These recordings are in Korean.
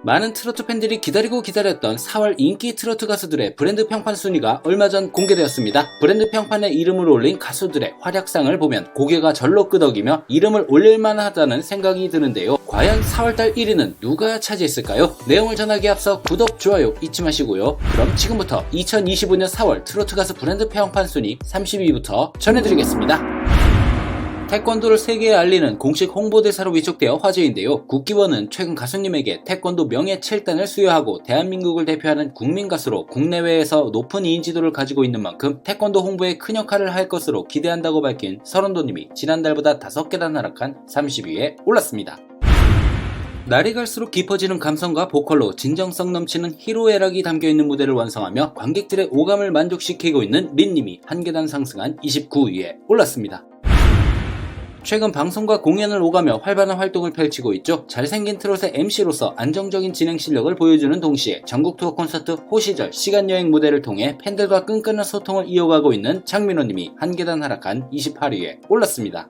많은 트로트 팬들이 기다리고 기다렸던 4월 인기 트로트 가수들의 브랜드 평판 순위가 얼마 전 공개되었습니다. 브랜드 평판에 이름을 올린 가수들의 활약상을 보면 고개가 절로 끄덕이며 이름을 올릴만하다는 생각이 드는데요. 과연 4월달 1위는 누가 차지했을까요? 내용을 전하기에 앞서 구독, 좋아요 잊지 마시고요. 그럼 지금부터 2025년 4월 트로트 가수 브랜드 평판 순위 30위부터 전해드리겠습니다. 태권도를 세계에 알리는 공식 홍보대사로 위촉되어 화제인데요. 국기원은 최근 가수님에게 태권도 명예 7단을 수여하고 대한민국을 대표하는 국민가수로 국내외에서 높은 인지도를 가지고 있는 만큼 태권도 홍보에 큰 역할을 할 것으로 기대한다고 밝힌 설원도님이 지난달보다 5계단 하락한 30위에 올랐습니다. 날이 갈수록 깊어지는 감성과 보컬로 진정성 넘치는 희로애락이 담겨있는 무대를 완성하며 관객들의 오감을 만족시키고 있는 린님이 한 계단 상승한 29위에 올랐습니다. 최근 방송과 공연을 오가며 활발한 활동을 펼치고 있죠. 잘생긴 트롯의 MC로서 안정적인 진행 실력을 보여주는 동시에 전국 투어 콘서트 호시절 시간여행 무대를 통해 팬들과 끈끈한 소통을 이어가고 있는 장민호님이 한 계단 하락한 28위에 올랐습니다.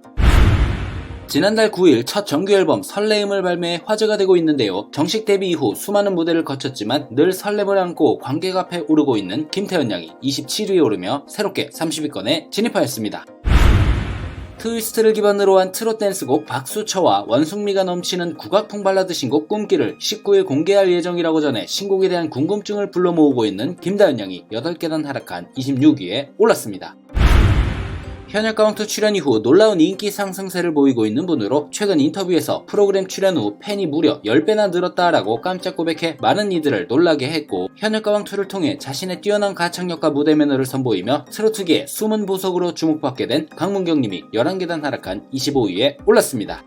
지난달 9일 첫 정규 앨범 설레임을 발매해 화제가 되고 있는데요. 정식 데뷔 이후 수많은 무대를 거쳤지만 늘 설렘을 안고 관객 앞에 오르고 있는 김태현 양이 27위에 오르며 새롭게 30위권에 진입하였습니다. 트위스트를 기반으로 한 트롯 댄스곡 박수처와 원숭미가 넘치는 국악풍 발라드 신곡 꿈길을 19일 공개할 예정이라고 전해 신곡에 대한 궁금증을 불러 모으고 있는 김다현 양이 8계단 하락한 26위에 올랐습니다. 현역가왕2 출연 이후 놀라운 인기 상승세를 보이고 있는 분으로 최근 인터뷰에서 프로그램 출연 후 팬이 무려 10배나 늘었다라고 깜짝 고백해 많은 이들을 놀라게 했고, 현역가왕2를 통해 자신의 뛰어난 가창력과 무대 매너를 선보이며 트로트계의 숨은 보석으로 주목받게 된 강문경님이 11계단 하락한 25위에 올랐습니다.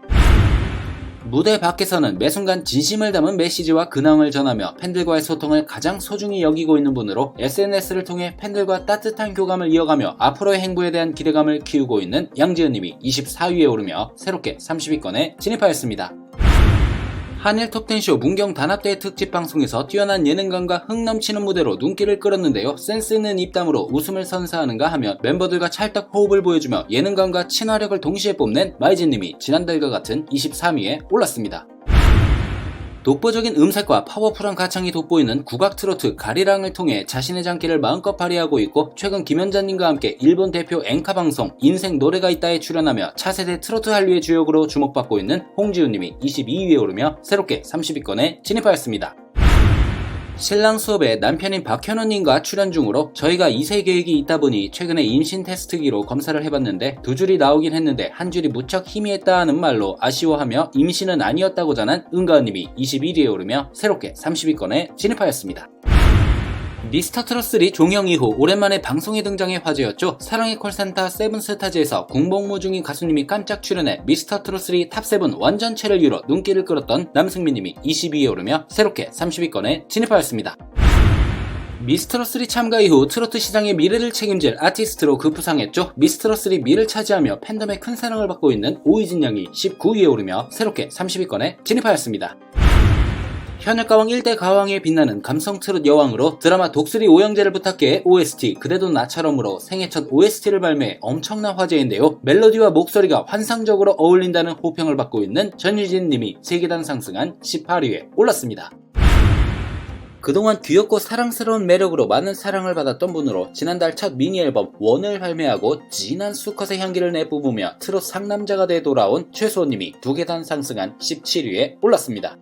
무대 밖에서는 매순간 진심을 담은 메시지와 근황을 전하며 팬들과의 소통을 가장 소중히 여기고 있는 분으로 SNS를 통해 팬들과 따뜻한 교감을 이어가며 앞으로의 행보에 대한 기대감을 키우고 있는 양지은님이 24위에 오르며 새롭게 30위권에 진입하였습니다. 한일 톱10쇼 문경 단합대회 특집 방송에서 뛰어난 예능감과 흥 넘치는 무대로 눈길을 끌었는데요. 센스 있는 입담으로 웃음을 선사하는가 하면 멤버들과 찰떡 호흡을 보여주며 예능감과 친화력을 동시에 뽐낸 마이진님이 지난달과 같은 23위에 올랐습니다. 독보적인 음색과 파워풀한 가창이 돋보이는 국악 트로트 가리랑을 통해 자신의 장기를 마음껏 발휘하고 있고, 최근 김연자님과 함께 일본 대표 앵카 방송 인생 노래가 있다에 출연하며 차세대 트로트 한류의 주역으로 주목받고 있는 홍지훈님이 22위에 오르며 새롭게 30위권에 진입하였습니다. 신랑 수업에 남편인 박현우님과 출연 중으로 저희가 2세 계획이 있다 보니 최근에 임신 테스트기로 검사를 해봤는데 2줄이 나오긴 했는데 한 줄이 무척 희미했다는 말로 아쉬워하며 임신은 아니었다고 전한 은가은님이 21위에 오르며 새롭게 30위권에 진입하였습니다. 미스터트롯3 종영 이후 오랜만에 방송에 등장해 화제였죠. 사랑의 콜센터 세븐스타즈에서 군복무 중인 가수님이 깜짝 출연해 미스터트롯3 탑7 완전체를 이뤄 눈길을 끌었던 남승민님이 22위에 오르며 새롭게 30위권에 진입하였습니다. 미스터트롯3 참가 이후 트로트 시장의 미래를 책임질 아티스트로 급부상했죠. 미스터트롯3 미를 차지하며 팬덤의 큰 사랑을 받고 있는 오이진 양이 19위에 오르며 새롭게 30위권에 진입하였습니다. 현역가왕 1대 가왕에 빛나는 감성 트롯 여왕으로 드라마 독수리 오영재를 부탁해 OST 그대도 나처럼으로 생애 첫 OST를 발매해 엄청난 화제인데요. 멜로디와 목소리가 환상적으로 어울린다는 호평을 받고 있는 전유진님이 3계단 상승한 18위에 올랐습니다. 그동안 귀엽고 사랑스러운 매력으로 많은 사랑을 받았던 분으로 지난달 첫 미니 앨범 원을 발매하고 진한 수컷의 향기를 내뿜으며 트롯 상남자가 돼 돌아온 최수호님이 2계단 상승한 17위에 올랐습니다.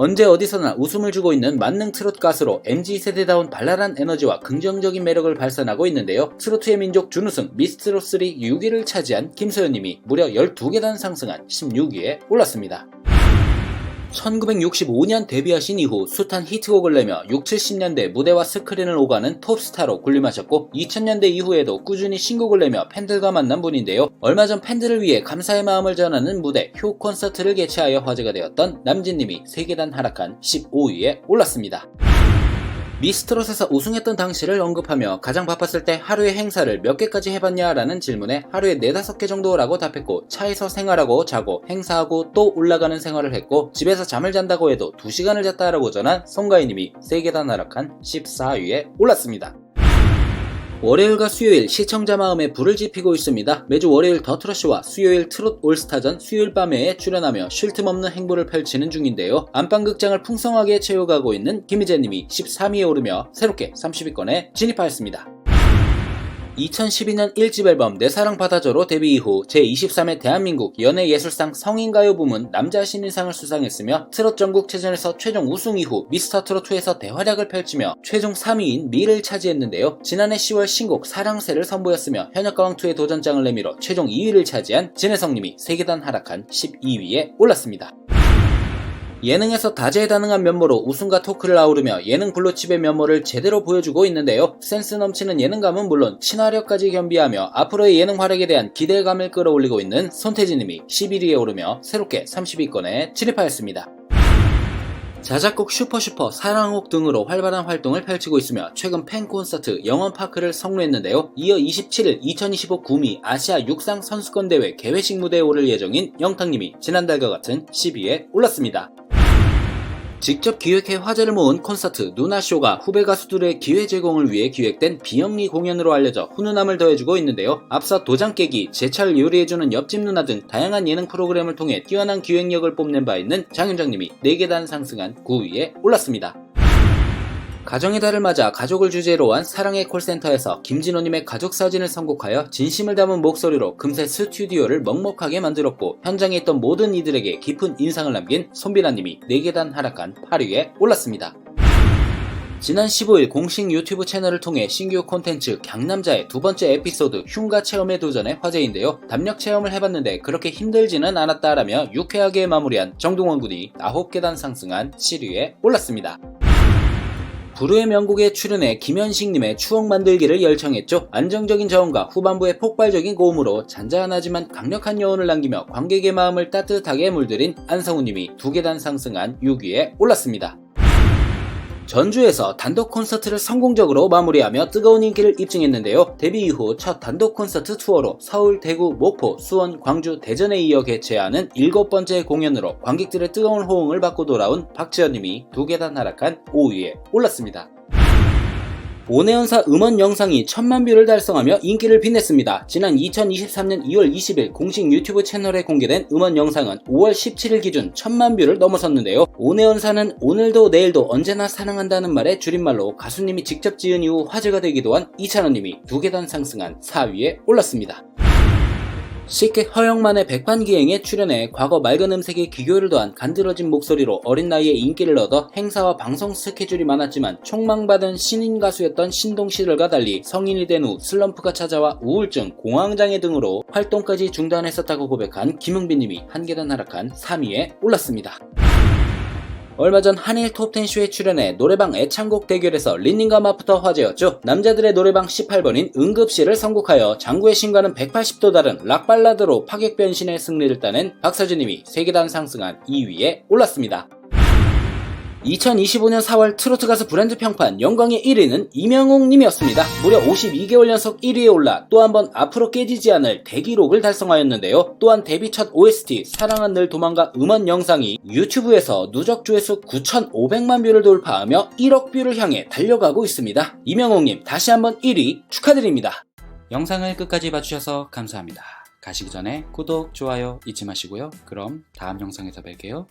언제 어디서나 웃음을 주고 있는 만능 트롯 가수로 MZ세대다운 발랄한 에너지와 긍정적인 매력을 발산하고 있는데요. 트로트의 민족 준우승 미스트롯3 6위를 차지한 김소연님이 무려 12계단 상승한 16위에 올랐습니다. 1965년 데뷔하신 이후 숱한 히트곡을 내며 6, 70년대 무대와 스크린을 오가는 톱스타로 군림하셨고 2000년대 이후에도 꾸준히 신곡을 내며 팬들과 만난 분인데요. 얼마 전 팬들을 위해 감사의 마음을 전하는 무대 효 콘서트를 개최하여 화제가 되었던 남진님이 3계단 하락한 15위에 올랐습니다. 미스트롯에서 우승했던 당시를 언급하며 가장 바빴을 때 하루의 행사를 몇 개까지 해봤냐라는 질문에 하루에 4-5개 정도라고 답했고, 차에서 생활하고 자고 행사하고 또 올라가는 생활을 했고 집에서 잠을 잔다고 해도 2시간을 잤다라고 전한 송가인님이 3계단 하락한 14위에 올랐습니다. 월요일과 수요일 시청자 마음에 불을 지피고 있습니다. 매주 월요일 더트러쉬와 수요일 트롯 올스타전 수요일 밤에 출연하며 쉴 틈 없는 행보를 펼치는 중인데요. 안방극장을 풍성하게 채워가고 있는 김희재님이 13위에 오르며 새롭게 30위권에 진입하였습니다. 2012년 1집 앨범 내 사랑 받아줘로 데뷔 이후 제23회 대한민국 연예예술상 성인가요 부문 남자 신인상을 수상했으며 트롯 전국체전에서 최종 우승 이후 미스터트롯2에서 대활약을 펼치며 최종 3위인 미를 차지했는데요. 지난해 10월 신곡 사랑새를 선보였으며 현역가왕2의 도전장을 내밀어 최종 2위를 차지한 진혜성님이 3계단 하락한 12위에 올랐습니다. 예능에서 다재다능한 면모로 웃음과 토크를 아우르며 예능 블루칩의 면모를 제대로 보여주고 있는데요. 센스 넘치는 예능감은 물론 친화력까지 겸비하며 앞으로의 예능 활약에 대한 기대감을 끌어올리고 있는 손태진님이 11위에 오르며 새롭게 30위권에 진입하였습니다. 자작곡 슈퍼슈퍼, 사랑옥 등으로 활발한 활동을 펼치고 있으며 최근 팬콘서트 영원파크를 성료했는데요. 이어 27일 2025 구미 아시아 육상 선수권대회 개회식 무대에 오를 예정인 영탁님이 지난달과 같은 10위에 올랐습니다. 직접 기획해 화제를 모은 콘서트 누나쇼가 후배 가수들의 기회 제공을 위해 기획된 비영리 공연으로 알려져 훈훈함을 더해주고 있는데요. 앞서 도장 깨기, 제철 요리해주는 옆집 누나 등 다양한 예능 프로그램을 통해 뛰어난 기획력을 뽐낸 바 있는 장윤정님이 4계단 상승한 9위에 올랐습니다. 가정의 달을 맞아 가족을 주제로 한 사랑의 콜센터에서 김진호님의 가족 사진을 선곡하여 진심을 담은 목소리로 금세 스튜디오를 먹먹하게 만들었고 현장에 있던 모든 이들에게 깊은 인상을 남긴 손비라님이 4계단 하락한 8위에 올랐습니다. 지난 15일 공식 유튜브 채널을 통해 신규 콘텐츠 강남자의 두 번째 에피소드 흉가 체험에 도전해 화제인데요. 담력 체험을 해봤는데 그렇게 힘들지는 않았다라며 유쾌하게 마무리한 정동원 군이 9계단 상승한 7위에 올랐습니다. 부르의 명곡에 출연해 김현식님의 추억 만들기를 열창했죠. 안정적인 저음과 후반부의 폭발적인 고음으로 잔잔하지만 강력한 여운을 남기며 관객의 마음을 따뜻하게 물들인 안성우님이 2계단 상승한 6위에 올랐습니다. 전주에서 단독 콘서트를 성공적으로 마무리하며 뜨거운 인기를 입증했는데요. 데뷔 이후 첫 단독 콘서트 투어로 서울, 대구, 목포, 수원, 광주, 대전에 이어 개최하는 7번째 공연으로 관객들의 뜨거운 호응을 받고 돌아온 박지현님이 2계단 하락한 5위에 올랐습니다. 오내연사 음원 영상이 1000만 뷰를 달성하며 인기를 빛냈습니다. 지난 2023년 2월 20일 공식 유튜브 채널에 공개된 음원 영상은 5월 17일 기준 1000만 뷰를 넘어섰는데요. 오내연사는 오늘도 내일도 언제나 사랑한다는 말의 줄임말로 가수님이 직접 지은 이후 화제가 되기도 한 이찬원님이 2계단 상승한 4위에 올랐습니다. 쉽게 허영만의 백반기행에 출연해 과거 맑은 음색의 기교를 더한 간드러진 목소리로 어린 나이에 인기를 얻어 행사와 방송 스케줄이 많았지만 촉망받은 신인 가수였던 신동 시절과 달리 성인이 된 후 슬럼프가 찾아와 우울증, 공황장애 등으로 활동까지 중단했었다고 고백한 김흥빈님이 1계단 하락한 3위에 올랐습니다. 얼마 전 한일 톱10쇼에 출연해 노래방 애창곡 대결에서 린님과 마프터 화제였죠. 남자들의 노래방 18번인 응급실을 선곡하여 장구의 신과는 180도 다른 락발라드로 파격 변신의 승리를 따낸 박서준님이 3계단 상승한 2위에 올랐습니다. 2025년 4월 트로트 가수 브랜드 평판 영광의 1위는 이명웅님이었습니다. 무려 52개월 연속 1위에 올라 또 한 번 앞으로 깨지지 않을 대기록을 달성하였는데요. 또한 데뷔 첫 OST 사랑은 늘 도망가 음원 영상이 유튜브에서 누적 조회수 9,500만 뷰를 돌파하며 1억 뷰를 향해 달려가고 있습니다. 이명웅님 다시 한번 1위 축하드립니다. 영상을 끝까지 봐주셔서 감사합니다. 가시기 전에 구독, 좋아요 잊지 마시고요. 그럼 다음 영상에서 뵐게요.